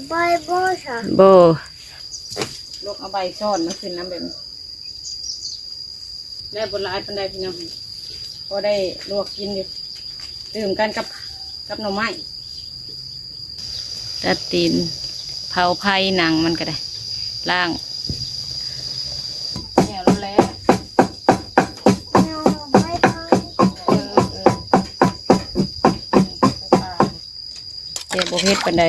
ใบโบชะโบลูกเอาใบซ่อนมาขึ้นน้ำแบบได้บนลายปันไดพี่น้องพอได้ลวกกินอยู่ดื่มกันกับหน่อไม้ตัดตีนเผาไผ่หนังมันก็ได้ล่างเนี่ยรู้แล้วเจ็บบุเพชรปันได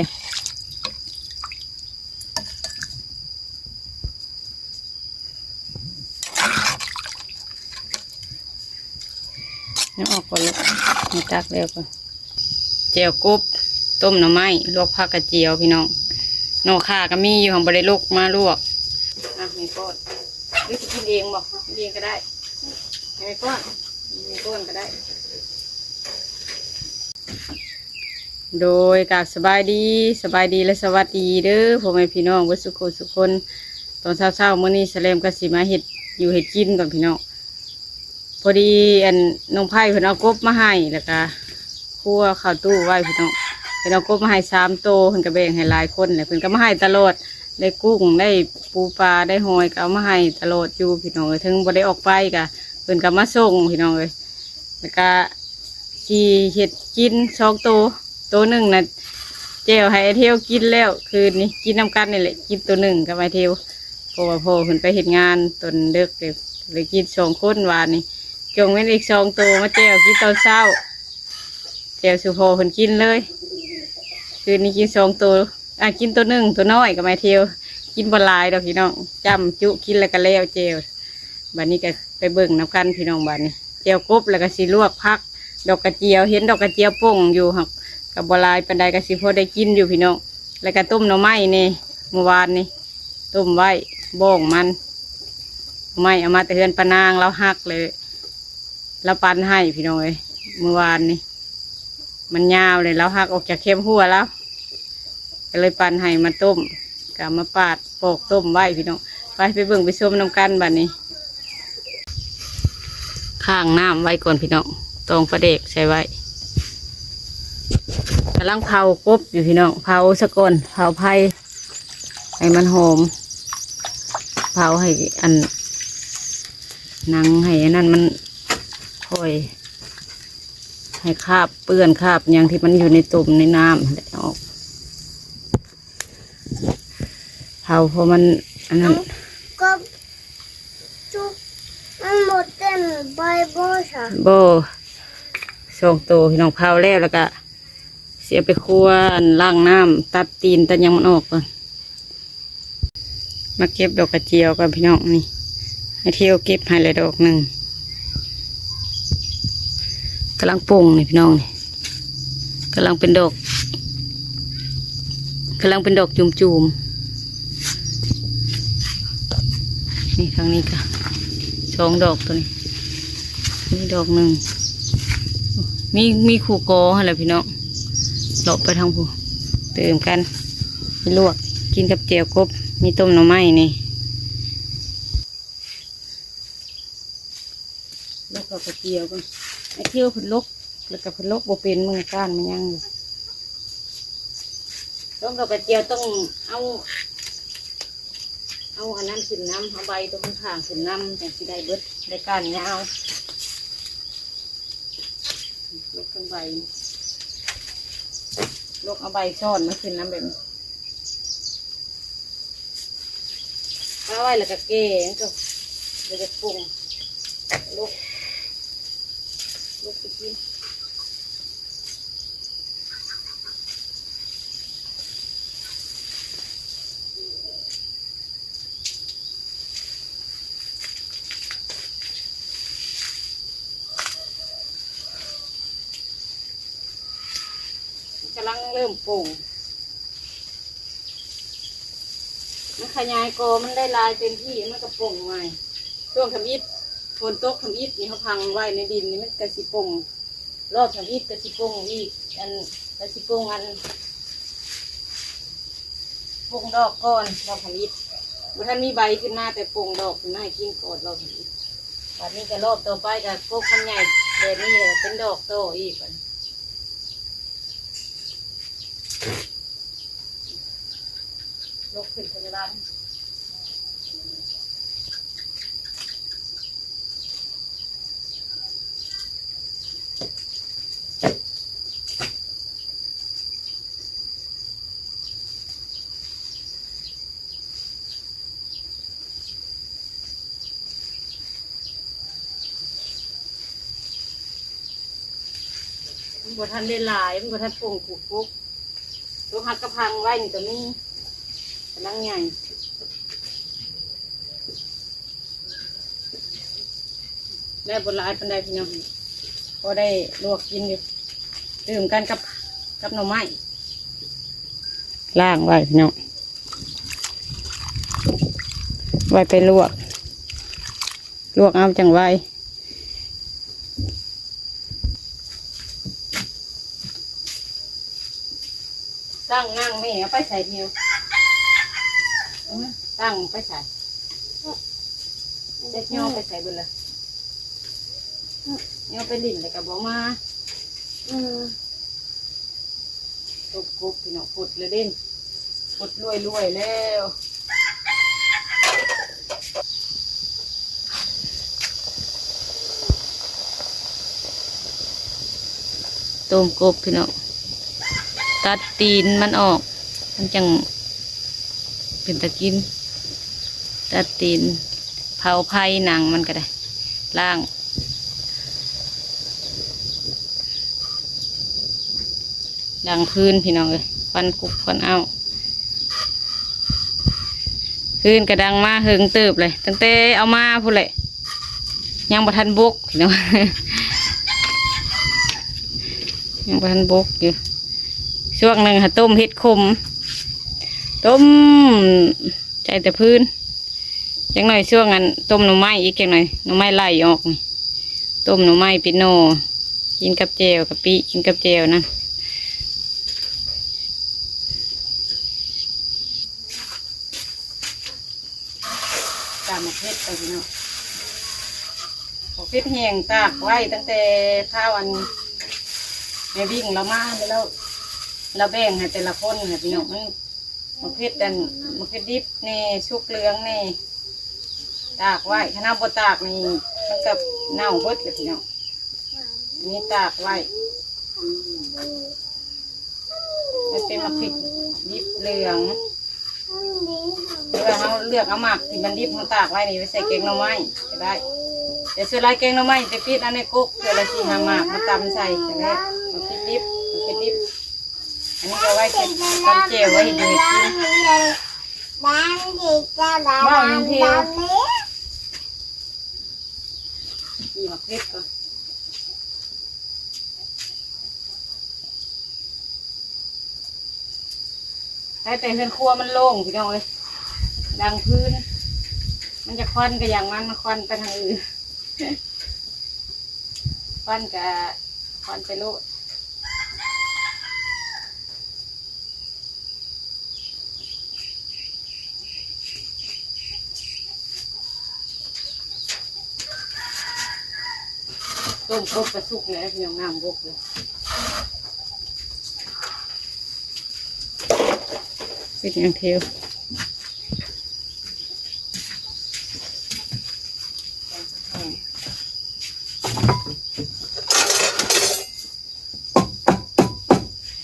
นี่ออกก่อนเลยนี่ตักแล้วก่อนเจียวกบต้มหน่อไม้ลวกผักกระเจียวพี่น้องหน่อข่าก็มีอยู่ของบริโภคมาลวกมีก้อนหรือจะกินเองบอกกินเองก็ได้มีก้อนก็ได้โดยกับสบายดีและสวัสดีเด้อพ่อแม่พี่น้องวัดสุโขสุคนตอนเช้ามื้อนี้แสลมก็สิมาเห็ดอยู่เห็ดกินก่อนพี่น้องพอดีน้องไผ่เพิ่นเอากบมาให้แล้วก็คั่วข้าวตู้ไว้พี่น้องเพิ่นเอากบมาให้3 โตเพิ่นก็แบ่งให้หลายคนเลยเพิ่นก็มาให้ตลอดได้กุ้งได้ปูปลาได้หอยก็เอามาให้ตลอดอยู่พี่น้องถึงบ่ได้ออกไปก็เพิ่นก็มาส่งพี่น้องเลยแล้วก็สิเฮ็ดกิน2 โตหนึ่งนะเจลให้เที่ยวกินแล้วคืนนี้กินน้ำกันนี่แหละกินตัวหนึ่งกับไอเที่ยวพอพอขึ้นไปเห็นงานตนเด็กเลยกิน2 คนวานนี่จงไว้อีก2 ตัวมาเจลกินตอนเช้าเจลสุโภขึ้นกินเลยคืนนี้กิน2 ตัวกินตัวหนึ่งตัวน้อยกับไอเที่ยวกินบลายดอกพี่น้องจำจุกินแล้วก็แล้วเจลบัดนี้ก็ไปเบิ่งน้ำกันพี่น้องบัดนี้เจลกบแล้วก็สีลวกพักดอกกระเจียวเห็นดอกกระเจียวป่งอยู่ครับกับบลายปันไดกะสิพอได้กินอยู่พี่น้องแล้วก็ต้มหน่อไม้นี่เมื่อวานนี่ต้มไว้บ้องมันไม่เอามาแต่เฮือนปานางแล้วหักเลยแล้วปันให้พี่น้องเลยเมื่อวานนี่มันยาวเลยแล้วหักออกจากเข้มหัวแล้วก็เลยปันให้มาต้มกับมาปาดปอกต้มไว้พี่น้องไปเบิ่งไปชมน้ำกันบัดนี้ข้างน้ำไว้ก่อนพี่น้องตรงประเดกใส่ไว้กำลังเผากบอยู่พี่น้องเผาสะก่อนเผาไผ่ให้มันหอมเผาให้หนังให้นั่นมันค่อยให้คราบเปื้อนคราบอย่างที่มันอยู่ในตุ่มในน้ำได้ออกเผาเพราะมันอันนั้นก็จุกมันหมดเต็มใบโบชะโบ2 ตัวพี่น้องเผาแล้วก็เสียไปคั่วล้างน้ำตัดตีนตัดยังมันออกก่อนมาเก็บดอกกระเจียวกันพี่น้องนี่ให้เที่ยวเก็บให้เลยดอกหนึ่งกำลังปรุงนี่พี่น้องนี่กำลังเป็นดอกจุ่มนี่ครั้งนี้ก็2 ดอกตัวนี้นี่ดอกหนึ่งมีขู่กออะไรพี่น้องหลบไปทางผู้เติมกันไปลวกกินกับเจียวกบมีต้มหน่อไม้นี่ลวกกับเจียวกันไอ้เที่ยวผลลกแล้วกับผลลกโบเป็นมือก้านมันยังอยู่ต้องกับเจียวต้องเอาอันนั้นขึ้นน้ำเอาใบตรงข้างขึ้นน้ำแต่ที่ได้เบิดได้ก้านยาวลกขึ้นใบลกเอาใบซ่อนมาขึ้นน้ำแบบนี้เอาไว้แล้วก็เกลี่ยก็เดี๋ยวจะปรุงลกไปกินกำลังเริ่มปรุงมันขยายกอมันได้ลายเต็มที่มันก็ปรุงใหม่ช่วงทำอิฐฝนตกทำอิฐนี่เขาพังไว้ในดินนี่มันกระสิปรุงรอบทำอิฐกระสิปรุงอีกกระสิปรุงปรุงดอกก่อนรอบทำอิฐเมื่อท่านมีใบขึ้นมาแต่ปรุงดอกขึ้นมาให้กินก่อนรอบทำอิฐวันนี้ก็รอบต่อไปกับพวกมันใหญ่แบบนี้เลยเป็นดอกโตอีก ลกขึ้นในบ้านมันบ่ทันได้หลายมันบ่ทันโป่งผูกปุ๊กตัวหักกระพังไว้นี่ก็มีกำลังใหญ่แม่บนหลายปันไดพี่น้องพอได้ลวกกินอยู่ดื่มกันกับหน่อไม้ล่างไว้พี่น้องไว้ไปลวกเอาจังไว้ตั้งนั่งไม่เอาไปใส่เดียวตั้งไปใส่เด็กย่อไปใส่บนเลยย่อไปดิ่นเลยกับบอกมาตบกบพี่น้องปดเลยดิ่นปดรวยแล้วต้มกบพี่น้องตัดตีนมันออกมันจังเป็นตะกินตัดตีนเผาไผ่หนังมันก็ได้ล่างดังพื้นพี่น้องเลยควันกุบควันเอาพื้นกระดังมาเฮิงเติบเลยตั้งแต่เอามาพูดเลยยังบ่ทันบกพี่น้อง ยังบ่ทันบกอยู่ช่วงหนึ่งค่ะต้มเห็ดขมต้มใจแต่พื้นจังหน่อยช่วงนั้นต้มหน่อไม้อีกจังหน่อยหน่อไม้ไล่ออกนี่ต้มหน่อไม้ปิโนกินกับเจลกับปีกินกับเจลนะตามมะเขือไปพี่น้องมะเขือแห้งตากไว้ตั้งแต่ข้าวอันแม่วิ่งเรามาแล้วเราแบ่งให้แต่ละคนให้พี่น้องมะเขือดันมะเขือดิบนี่ชุกเหลืองนี่ตากไว้ถ้าน้ำบ่ตากนี่มันกับเน่าเบิดเลยพี่น้องนี่ตากไว้มันเป็นมะเขือดิบเหลืองเวลาเราเลือกเอาหมักที่มันดิบเราตากไว้นี่ไปใส่แกงหน่อไม้จะได้แต่ส่วนไรแกงหน่อไม้จะปิดอันในกุ๊กเดี๋ยวเราชิมหมักมาตำใส่จะได้มะเขือดิบอันนี้ก็ไว้เก็บตำเจียวไว้ให้ดูกินว้าวน้ำเทียวมีมะเขือก่อนให้แต่เฮือนครัวมันโล่งพี่น้องเลยดังพื้นมันจะควันก็อย่างมันควันไปทางอื่นควันกับควันไปโลดต้มกบกระสุกเลยพี่น้องน้ำบกเลยเป็นอย่างเทียว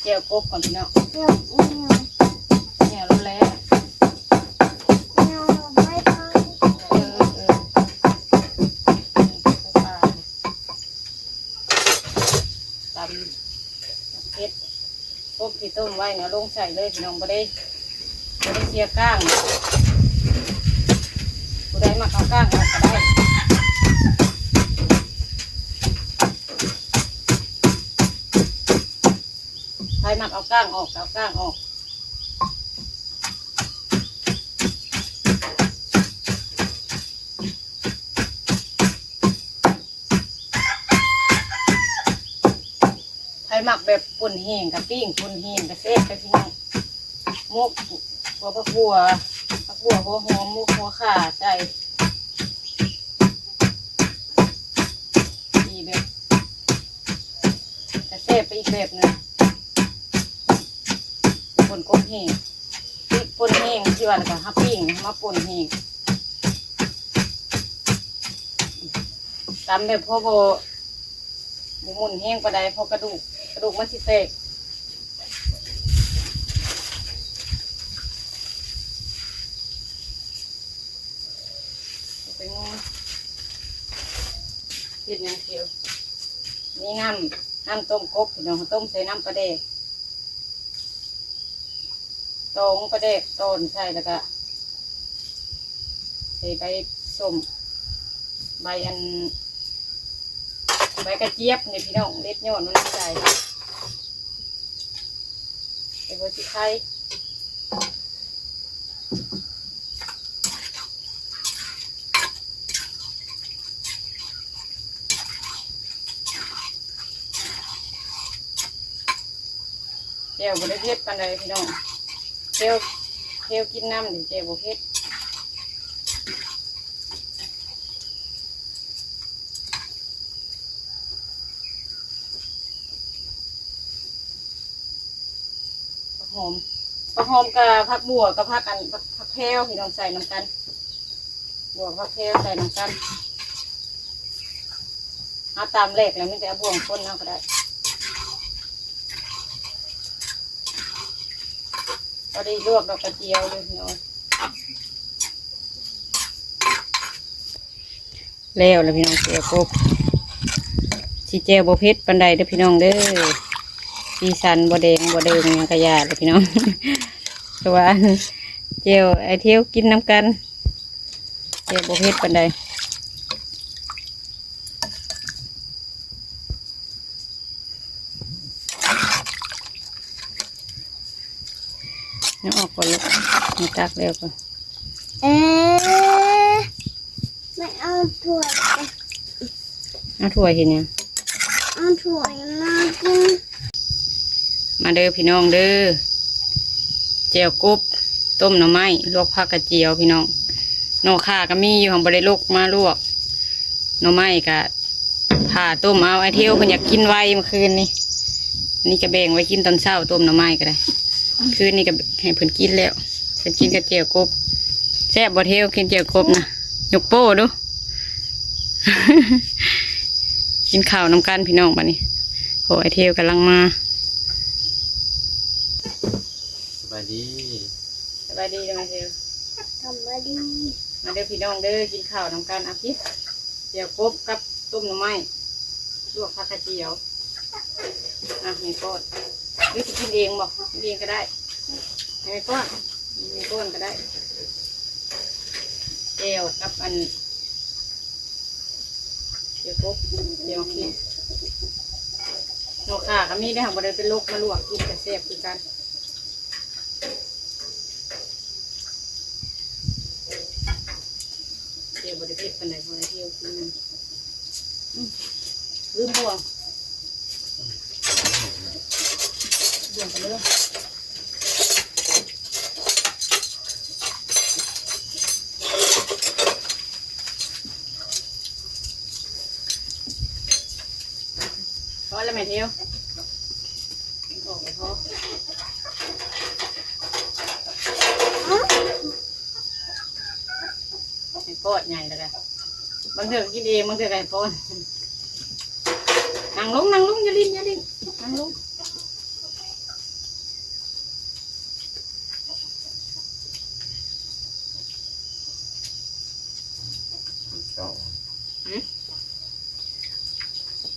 เจียวกบก่อนพี่น้องเนี่ยรู้แล้วเฮ็ดพวกที่ต้มไว้เนี่ยลงใส่เลยพี่น้องบ่ได้เสียก้างผู้ใดมาเอาก้างออกก็ได้ใครมาเอาก้างออกเอาก้างออกหมักแบบปุ่นแห้งกับปิ้งปุ่นแห้งกับเส้นกับพี่น้องมุกหัวผักบัวหัวหอมมุกหัวข่าใส่ดีแบบกับเส้นไปอีกแบบนึงป่นกบแห้งพริกป่ ป่นแห้งที่ว่าแล้วก็ฮับปิ้งมาป่นแห้งตำแบบพ่อโบหมุนแห้งปานใดพอกระดูกมันสิแตกเป็นเห็ดหยังเขียวนี่น้ำต้มกบพี่น้องต้มใส่น้ำปลาแดกตองปลาแดกต้นใส่แล้วก็ใส่ใบส้มใบกระเจี๊ยบเนี่ยพี่น้องเล็ดยอดมันใส่ใส่หัวชิไข่เจียวบริเวณปานใดพี่น้องเจียวกินน้ำหรือเจียวบริเวณหอมกับผักบัวกับผักแพรวพี่น้องใส่น้ำกันบัวผักแพรวใส่น้ำกันเอาตามเลขแล้วไม่แต่เอาบ่วงคนเอาก็ได้พอดีลวกดอกกระเจียวเลยพี่น้องแล้วพี่น้องเจียวกบชีเจียวบเพชรปันไดเด้อพี่น้องเด้อสีสันบแดงบเดิมยังกระยาเลยพี่น้องตัวเจียวไอเที่ยวกินน้ำกันเจียวบเพชรปันไดน้ำออกก่อนเลยมีตักเร็วก่อนไม่เอาถั่ว เอาถ้วยเห็นยัง เอาถั่วมากินมาเด้อพี่น้องเด้อเจียวกบต้มหน่อไม้ลวกผักกระเจียวพี่น้องหน่อข่าก็มีอยู่ของบริโลกมาลวกหน่อไม้ก็ผ่าต้มเอาไอเที่ยวคนอยากกินไวเมื่อคืนนี่ก็แบ่งไว้กินตอนเช้าต้มหน่อไม้ก็ได้คืนนี้ก็ให้เพิ่นกินแล้วเพิ่นกินกับเจียวกบแซ่บบ่เที่ยวกินเจียวกบนะยกโป้ดู กินข้าวน้ำกันพี่น้องบัดนี้โหไอเที่ยวกำลังมาสบายดีเลยมาเทวทำมาดี มาเด้อพี่น้องเด้อกินข้าวน้ำกันอาทิตย์เจียวกบกับต้มหน่อไม้ลวกผักกระเจียวมีก้อนหรือจะกินเองบอกกินเองก็ได้มีก้อนก็ได้เจียวกับเจียวกบเจียวขี้หนูข่าก็มีได้ค่ะบริเวณเป็นลูกมาลวกกินกระเซ็บคือกันเจียวบริเวณเป็นไหนพอได้เที่ยวกินนั่นลืมบ่วงไปเลยพอแล้วไหมเที่ยวออกไปพอไอ้ปอดใหญ่แล้วกันบางเถื่อกินเองบางเถื่อไอ้ปอดนั่งลงอย่าลิ้นนั่งลง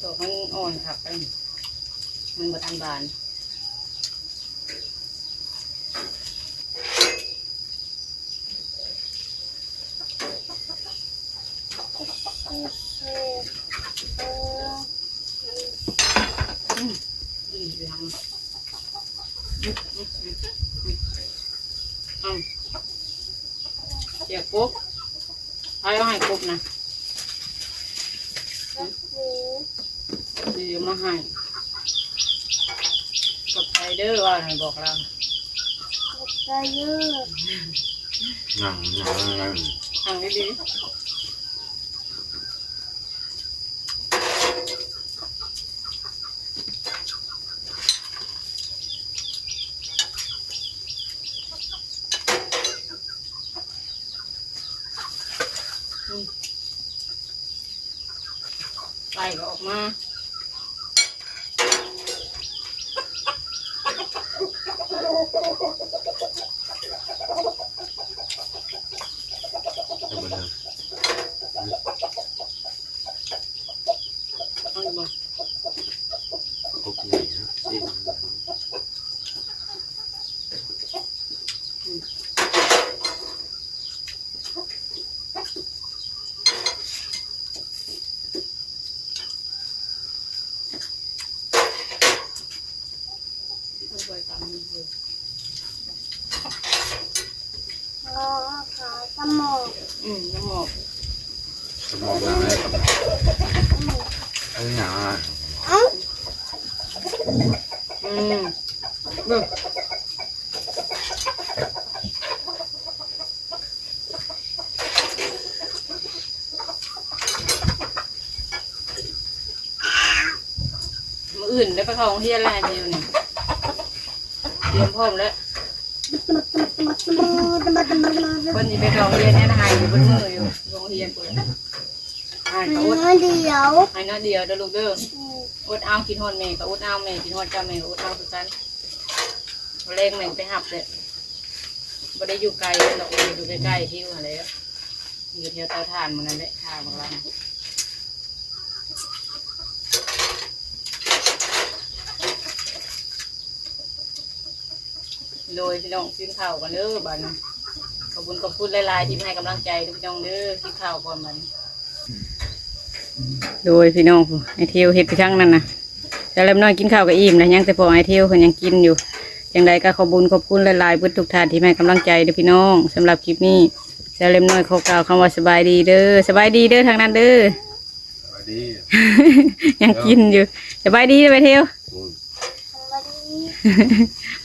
ตัวมันอ่อนครับมันบดอันบานเดี๋ยวปุ๊บเอาให้ปุ๊บนะเดี๋ยวมาให้กดใจเด้อว่าให้บอกเราใจเยอะ นั่งดี ก็ออกมา เอามาเลย เอาอีกบ่ ครบเลยนะสิ้น เอาไว้ตามนี้เลย ขาสมอง น้ำหมอก สมองอะไรกับอะไรอย่างอ่ะ เอ้า เบิ่งมื้ออื่นได้ไปเข้าโรงเรียนแล้วเดียวนี่เตรียมพร้อมแล้ววันนี้ไปเข้าโรงเรียนเนี่ยนะหายอยู่บนมืออยู่โรงเรียนเปิดหายก็อด เดี๋ยว หายน้อยเดียวเด้อลูกเด้ออดเอากินฮอดแม่ก็อดเอาแม่กินฮอดเจ้าแม่ก็อดเอาคือกันเล่งแม่ไปหับเลยบ่ได้อยู่ไกลเลยหรอกอยู่ใกล้ๆที่ว่าแล้วอยู่แถวเตาถ่านมันนั่นแหละทางบางลำโดยพี่น้องกินข้าวกันเด้อบัดนี้ขอบคุณหลายๆที่มาให้กำลังใจทุกพี่น้องเด้อกินข้าวก่อนบัดนี้โดยพี่น้องไอเทียวเฮ็ดไปช่างนั่นนะแต่เล็มน้อยกินข้าวกับอิ่มนะยังแต่พอไอเทียวคนยังกินอยู่อย่างไรก็ขอบคุณหลายๆเพื่อทุกท่านที่มาให้กำลังใจเด้อพี่น้องสำหรับคลิปนี้แต่เล็มน้อยขอกล่าวคำว่าสบายดีเด้อสบายดีเด้อทางนั้นเด้อ สวัสดี ยังกินอยู่สบายดีเด้อไปเทียว อืม สวัสดี